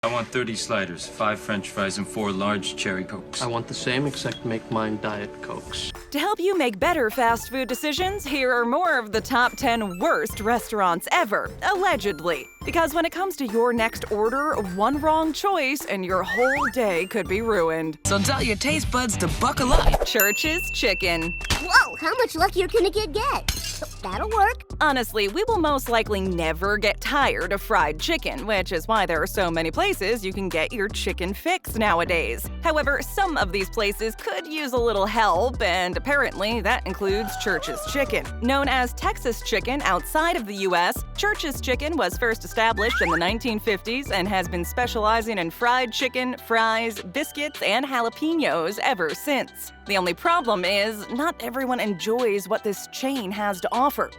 I want 30 sliders, 5 French fries, and 4 large cherry Cokes. I want the same, except make mine Diet Cokes. To help you make better fast food decisions, here are more of the top 10 worst restaurants ever, allegedly. Because when it comes to your next order, one wrong choice and your whole day could be ruined. So tell your taste buds to buckle up. Church's Chicken. Whoa, how much luckier can a kid get? That'll work. Honestly, we will most likely never get tired of fried chicken, which is why there are so many places you can get your chicken fix nowadays. However, some of these places could use a little help, and apparently that includes Church's Chicken. Known as Texas Chicken outside of the U.S., Church's Chicken was first established in the 1950s and has been specializing in fried chicken, fries, biscuits, and jalapenos ever since. The only problem is, not everyone enjoys what this chain has to offer.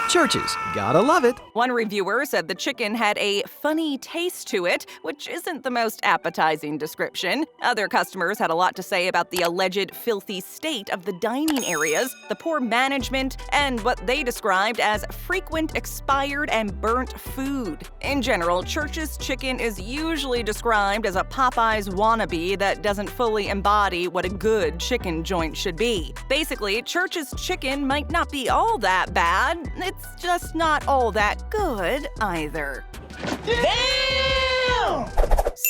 Church's, gotta love it. One reviewer said the chicken had a funny taste to it, which isn't the most appetizing description. Other customers had a lot to say about the alleged filthy state of the dining areas, the poor management, and what they described as frequent expired and burnt food. In general, Church's Chicken is usually described as a Popeyes wannabe that doesn't fully embody what a good chicken joint should be. Basically, Church's Chicken might not be all that bad, it's just not all that good either. Damn!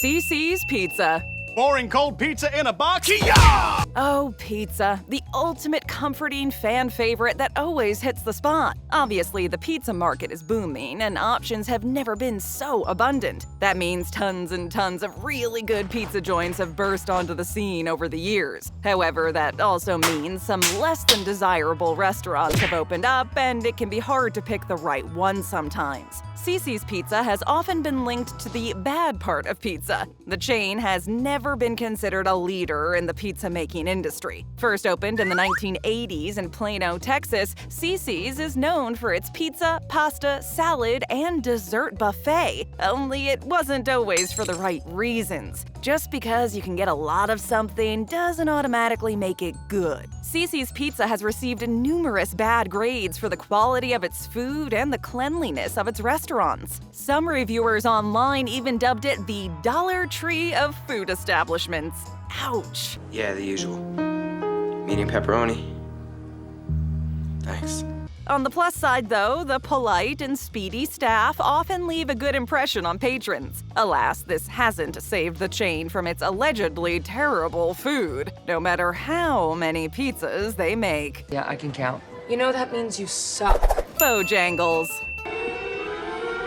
CiCi's Pizza. Boring cold pizza in a box? Yeah! Oh, pizza, the ultimate comforting fan favorite that always hits the spot. Obviously, the pizza market is booming, and options have never been so abundant. That means tons and tons of really good pizza joints have burst onto the scene over the years. However, that also means some less than desirable restaurants have opened up, and it can be hard to pick the right one sometimes. CiCi's Pizza has often been linked to the bad part of pizza. The chain has never been considered a leader in the pizza-making industry. First opened in the 1980s in Plano, Texas, CiCi's is known for its pizza, pasta, salad, and dessert buffet. Only it wasn't always for the right reasons. Just because you can get a lot of something doesn't automatically make it good. CiCi's Pizza has received numerous bad grades for the quality of its food and the cleanliness of its restaurants. Some reviewers online even dubbed it the Dollar Tree of food establishments. Ouch. Yeah, the usual. Medium pepperoni. Thanks. On the plus side, though, the polite and speedy staff often leave a good impression on patrons. Alas, this hasn't saved the chain from its allegedly terrible food, no matter how many pizzas they make. Yeah, I can count. You know that means you suck. Bojangles.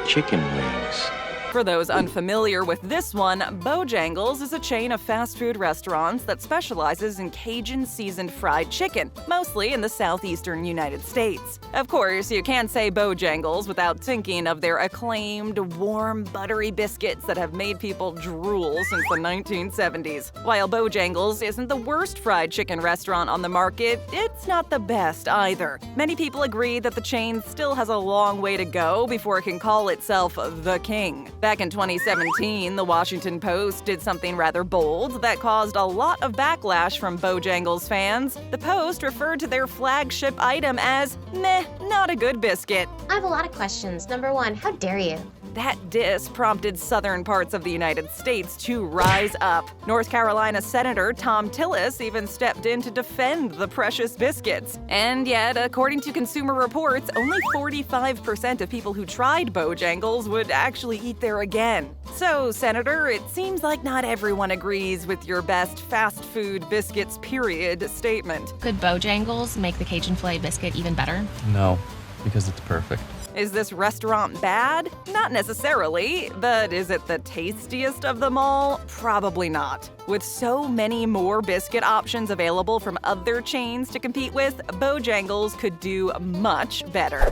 Chicken wings. For those unfamiliar with this one, Bojangles is a chain of fast food restaurants that specializes in Cajun-seasoned fried chicken, mostly in the southeastern United States. Of course, you can't say Bojangles without thinking of their acclaimed, warm, buttery biscuits that have made people drool since the 1970s. While Bojangles isn't the worst fried chicken restaurant on the market, it's not the best either. Many people agree that the chain still has a long way to go before it can call itself the king. Back in 2017, the Washington Post did something rather bold that caused a lot of backlash from Bojangles fans. The Post referred to their flagship item as, meh, not a good biscuit. I have a lot of questions. Number one, how dare you? That diss prompted southern parts of the United States to rise up. North Carolina Senator Tom Tillis even stepped in to defend the precious biscuits. And yet, according to Consumer Reports, only 45% of people who tried Bojangles would actually eat there again. So, Senator, it seems like not everyone agrees with your best fast food biscuits period statement. Could Bojangles make the Cajun filet biscuit even better? No, because it's perfect. Is this restaurant bad? Not necessarily, but is it the tastiest of them all? Probably not. With so many more biscuit options available from other chains to compete with, Bojangles could do much better.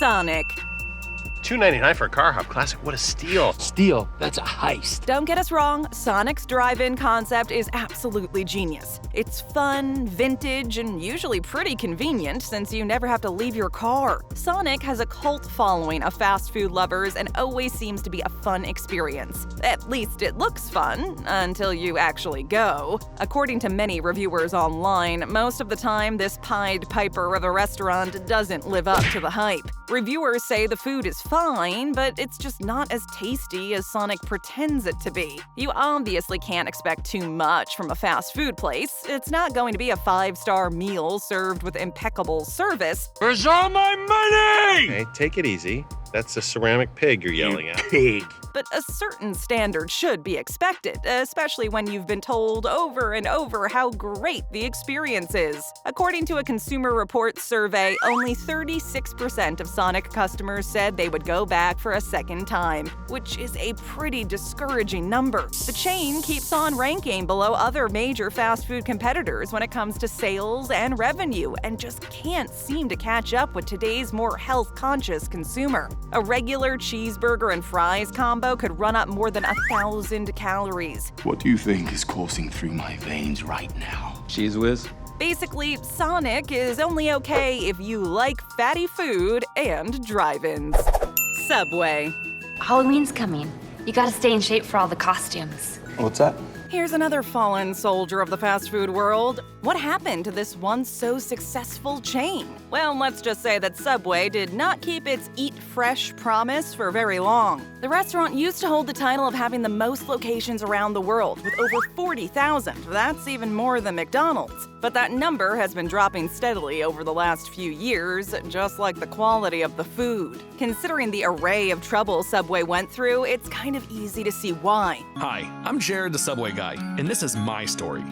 Sonic. $2.99 for a Car Hop Classic. What a steal. Steal, that's a heist. Don't get us wrong, Sonic's drive-in concept is absolutely genius. It's fun, vintage, and usually pretty convenient since you never have to leave your car. Sonic has a cult following of fast food lovers and always seems to be a fun experience. At least it looks fun, until you actually go. According to many reviewers online, most of the time this Pied Piper of a restaurant doesn't live up to the hype. Reviewers say the food is fine, but it's just not as tasty as Sonic pretends it to be. You obviously can't expect too much from a fast food place. It's not going to be a 5-star meal served with impeccable service. Where's all my money? Hey, take it easy. That's a ceramic pig you're yelling at. Pig. But a certain standard should be expected, especially when you've been told over and over how great the experience is. According to a Consumer Reports survey, only 36% of Sonic customers said they would go back for a second time, which is a pretty discouraging number. The chain keeps on ranking below other major fast food competitors when it comes to sales and revenue, and just can't seem to catch up with today's more health-conscious consumer. A regular cheeseburger and fries combo could run up more than 1,000 calories. What do you think is coursing through my veins right now? Cheese whiz? Basically, Sonic is only okay if you like fatty food and drive-ins. Subway. Halloween's coming. You gotta stay in shape for all the costumes. What's that? Here's another fallen soldier of the fast food world. What happened to this once so successful chain? Well, let's just say that Subway did not keep its Eat Fresh promise for very long. The restaurant used to hold the title of having the most locations around the world, with over 40,000. That's even more than McDonald's. But that number has been dropping steadily over the last few years, just like the quality of the food. Considering the array of trouble Subway went through, it's kind of easy to see why. Hi, I'm Jared, the Subway guy, and this is my story.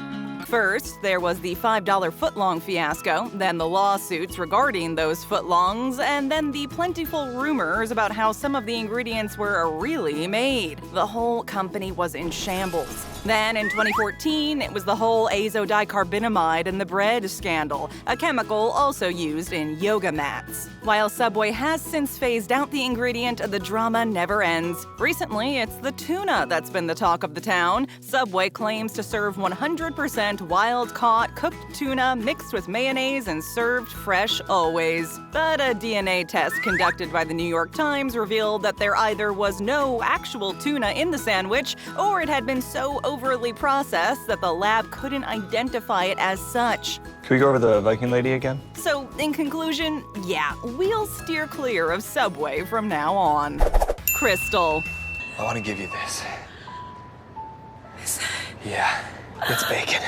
First, there was the $5 footlong fiasco, then the lawsuits regarding those footlongs, and then the plentiful rumors about how some of the ingredients were really made. The whole company was in shambles. Then in 2014, it was the whole azodicarbonamide in the bread scandal, a chemical also used in yoga mats. While Subway has since phased out the ingredient, the drama never ends. Recently, it's the tuna that's been the talk of the town. Subway claims to serve 100% wild-caught cooked tuna mixed with mayonnaise and served fresh always. But a DNA test conducted by the New York Times revealed that there either was no actual tuna in the sandwich, or it had been so overly processed that the lab couldn't identify it as such. Can we go over the Viking lady again? So, in conclusion, yeah, we'll steer clear of Subway from now on. Krystal. I want to give you this. Yeah, it's bacon.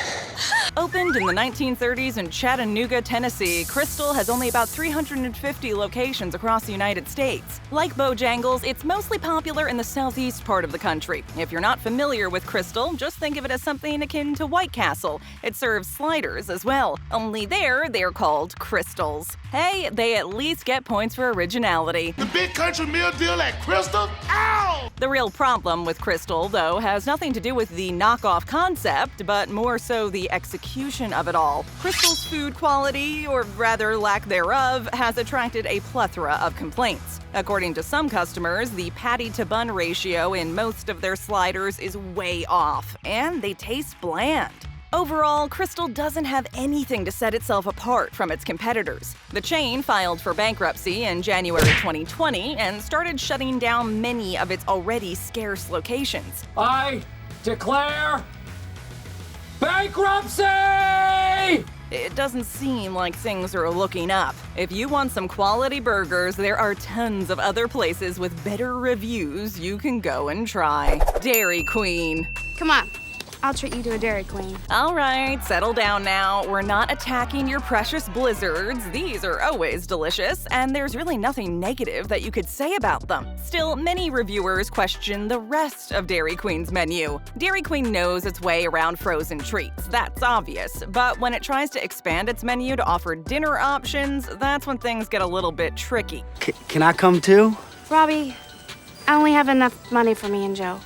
Opened in the 1930s in Chattanooga, Tennessee, Krystal has only about 350 locations across the United States. Like Bojangles, it's mostly popular in the southeast part of the country. If you're not familiar with Krystal, just think of it as something akin to White Castle. It serves sliders as well, only there they're called Krystals. Hey, they at least get points for originality. The big country meal deal at Krystal? Ow! The real problem with Krystal, though, has nothing to do with the knockoff concept, but more so the execution of it all. Krystal's food quality, or rather lack thereof, has attracted a plethora of complaints. According to some customers, the patty-to-bun ratio in most of their sliders is way off, and they taste bland. Overall, Krystal doesn't have anything to set itself apart from its competitors. The chain filed for bankruptcy in January 2020 and started shutting down many of its already scarce locations. I declare bankruptcy! It doesn't seem like things are looking up. If you want some quality burgers, there are tons of other places with better reviews you can go and try. Dairy Queen. Come on, I'll treat you to a Dairy Queen. All right, settle down now. We're not attacking your precious blizzards. These are always delicious, and there's really nothing negative that you could say about them. Still, many reviewers question the rest of Dairy Queen's menu. Dairy Queen knows its way around frozen treats, that's obvious. But when it tries to expand its menu to offer dinner options, that's when things get a little bit tricky. Can I come too? Robbie, I only have enough money for me and Joe.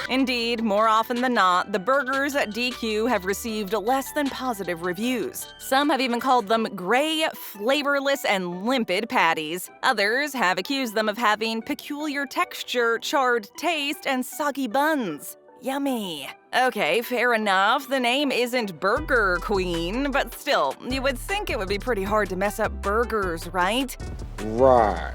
Indeed, more often than not, the burgers at DQ have received less than positive reviews. Some have even called them gray, flavorless, and limpid patties. Others have accused them of having peculiar texture, charred taste, and soggy buns. Yummy. Okay, fair enough. The name isn't Burger Queen, but still, you would think it would be pretty hard to mess up burgers, right? Right.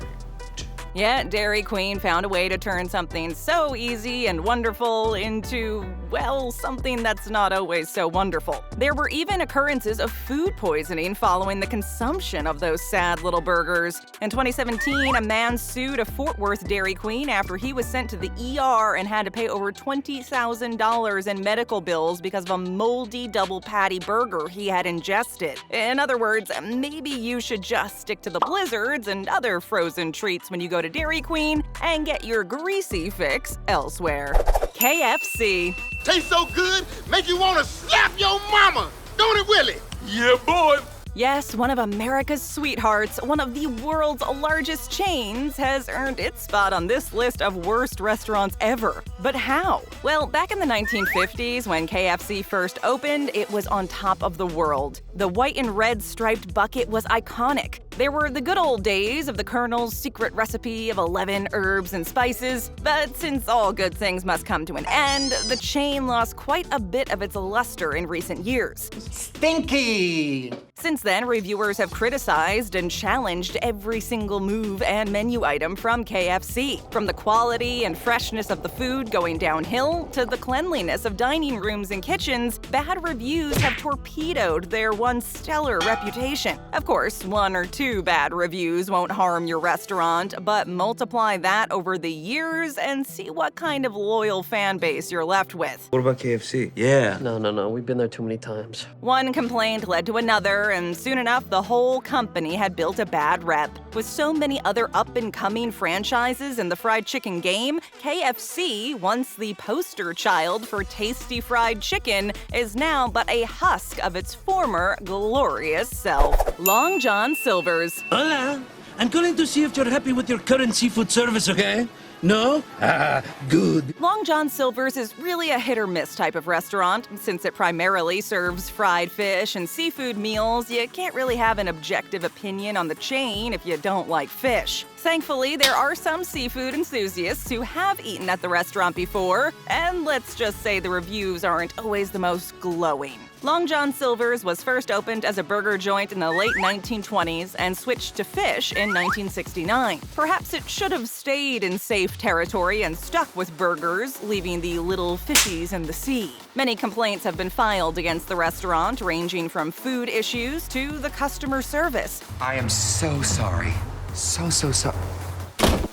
Yet Dairy Queen found a way to turn something so easy and wonderful into, well, something that's not always so wonderful. There were even occurrences of food poisoning following the consumption of those sad little burgers. In 2017, a man sued a Fort Worth Dairy Queen after he was sent to the ER and had to pay over $20,000 in medical bills because of a moldy double patty burger he had ingested. In other words, maybe you should just stick to the blizzards and other frozen treats when you go to Dairy Queen and get your greasy fix elsewhere. KFC. Tastes so good, make you want to slap your mama, don't it, Willie? Yeah, boy. Yes, one of America's sweethearts, one of the world's largest chains, has earned its spot on this list of worst restaurants ever. But how? Well, back in the 1950s, when KFC first opened, it was on top of the world. The white and red striped bucket was iconic. There were the good old days of the Colonel's secret recipe of 11 herbs and spices, but since all good things must come to an end, the chain lost quite a bit of its luster in recent years. Stinky! Since then, reviewers have criticized and challenged every single move and menu item from KFC. From the quality and freshness of the food going downhill to the cleanliness of dining rooms and kitchens, bad reviews have torpedoed their once stellar reputation. Of course, 1 or 2 bad reviews won't harm your restaurant, but multiply that over the years and see what kind of loyal fan base you're left with. What about KFC? Yeah. No, we've been there too many times. One complaint led to another, and soon enough, the whole company had built a bad rep. With so many other up-and-coming franchises in the fried chicken game, KFC, once the poster child for tasty fried chicken, is now but a husk of its former glorious self. Long John Silver's. Hola. I'm calling to see if you're happy with your current seafood service, okay? No? Good. Long John Silver's is really a hit-or-miss type of restaurant. Since it primarily serves fried fish and seafood meals, you can't really have an objective opinion on the chain if you don't like fish. Thankfully, there are some seafood enthusiasts who have eaten at the restaurant before, and let's just say the reviews aren't always the most glowing. Long John Silver's was first opened as a burger joint in the late 1920s and switched to fish in 1969. Perhaps it should have stayed in safe territory and stuck with burgers, leaving the little fishies in the sea. Many complaints have been filed against the restaurant, ranging from food issues to the customer service. I am so sorry. So sorry.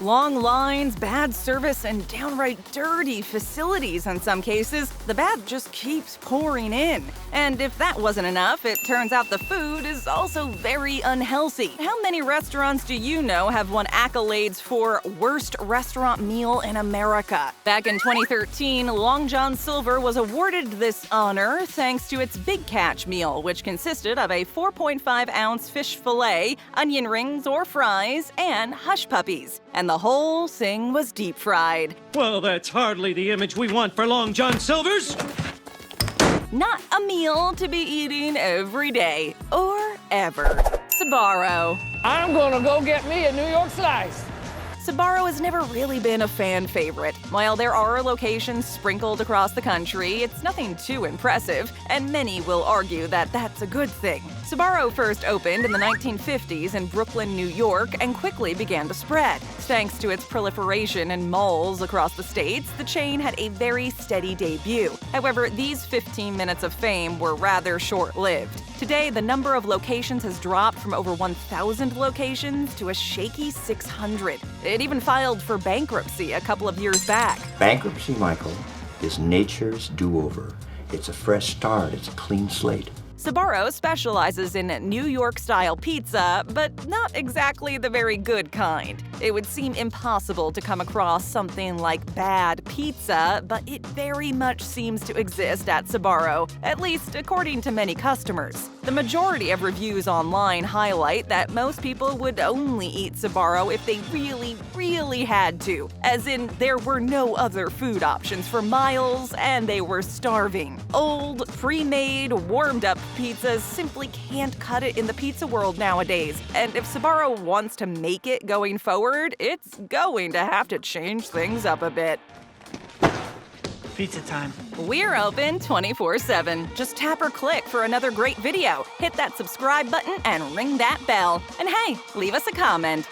Long lines, bad service, and downright dirty facilities in some cases. The bad just keeps pouring in. And if that wasn't enough, it turns out the food is also very unhealthy. How many restaurants do you know have won accolades for worst restaurant meal in America? Back in 2013, Long John Silver was awarded this honor thanks to its Big Catch meal, which consisted of a 4.5-ounce fish fillet, onion rings or fries, and hush puppies. And the whole thing was deep fried. Well, that's hardly the image we want for Long John Silver's. Not a meal to be eating every day or ever. Sbarro. I'm gonna go get me a New York slice. Sbarro has never really been a fan favorite. While there are locations sprinkled across the country, it's nothing too impressive, and many will argue that that's a good thing. Sbarro first opened in the 1950s in Brooklyn, New York, and quickly began to spread. Thanks to its proliferation in malls across the states, the chain had a very steady debut. However, these 15 minutes of fame were rather short-lived. Today, the number of locations has dropped from over 1,000 locations to a shaky 600. It even filed for bankruptcy a couple of years back. Bankruptcy, Michael, is nature's do-over. It's a fresh start. It's a clean slate. Sbarro specializes in New York-style pizza, but not exactly the very good kind. It would seem impossible to come across something like bad pizza, but it very much seems to exist at Sbarro, at least according to many customers. The majority of reviews online highlight that most people would only eat Sbarro if they really had to, as in there were no other food options for miles and they were starving. Old, pre-made, warmed-up pizzas simply can't cut it in the pizza world nowadays, and if Sbarro wants to make it going forward, it's going to have to change things up a bit. Pizza time. We're open 24/7. Just tap or click for another great video. Hit that subscribe button and ring that bell. And hey, leave us a comment.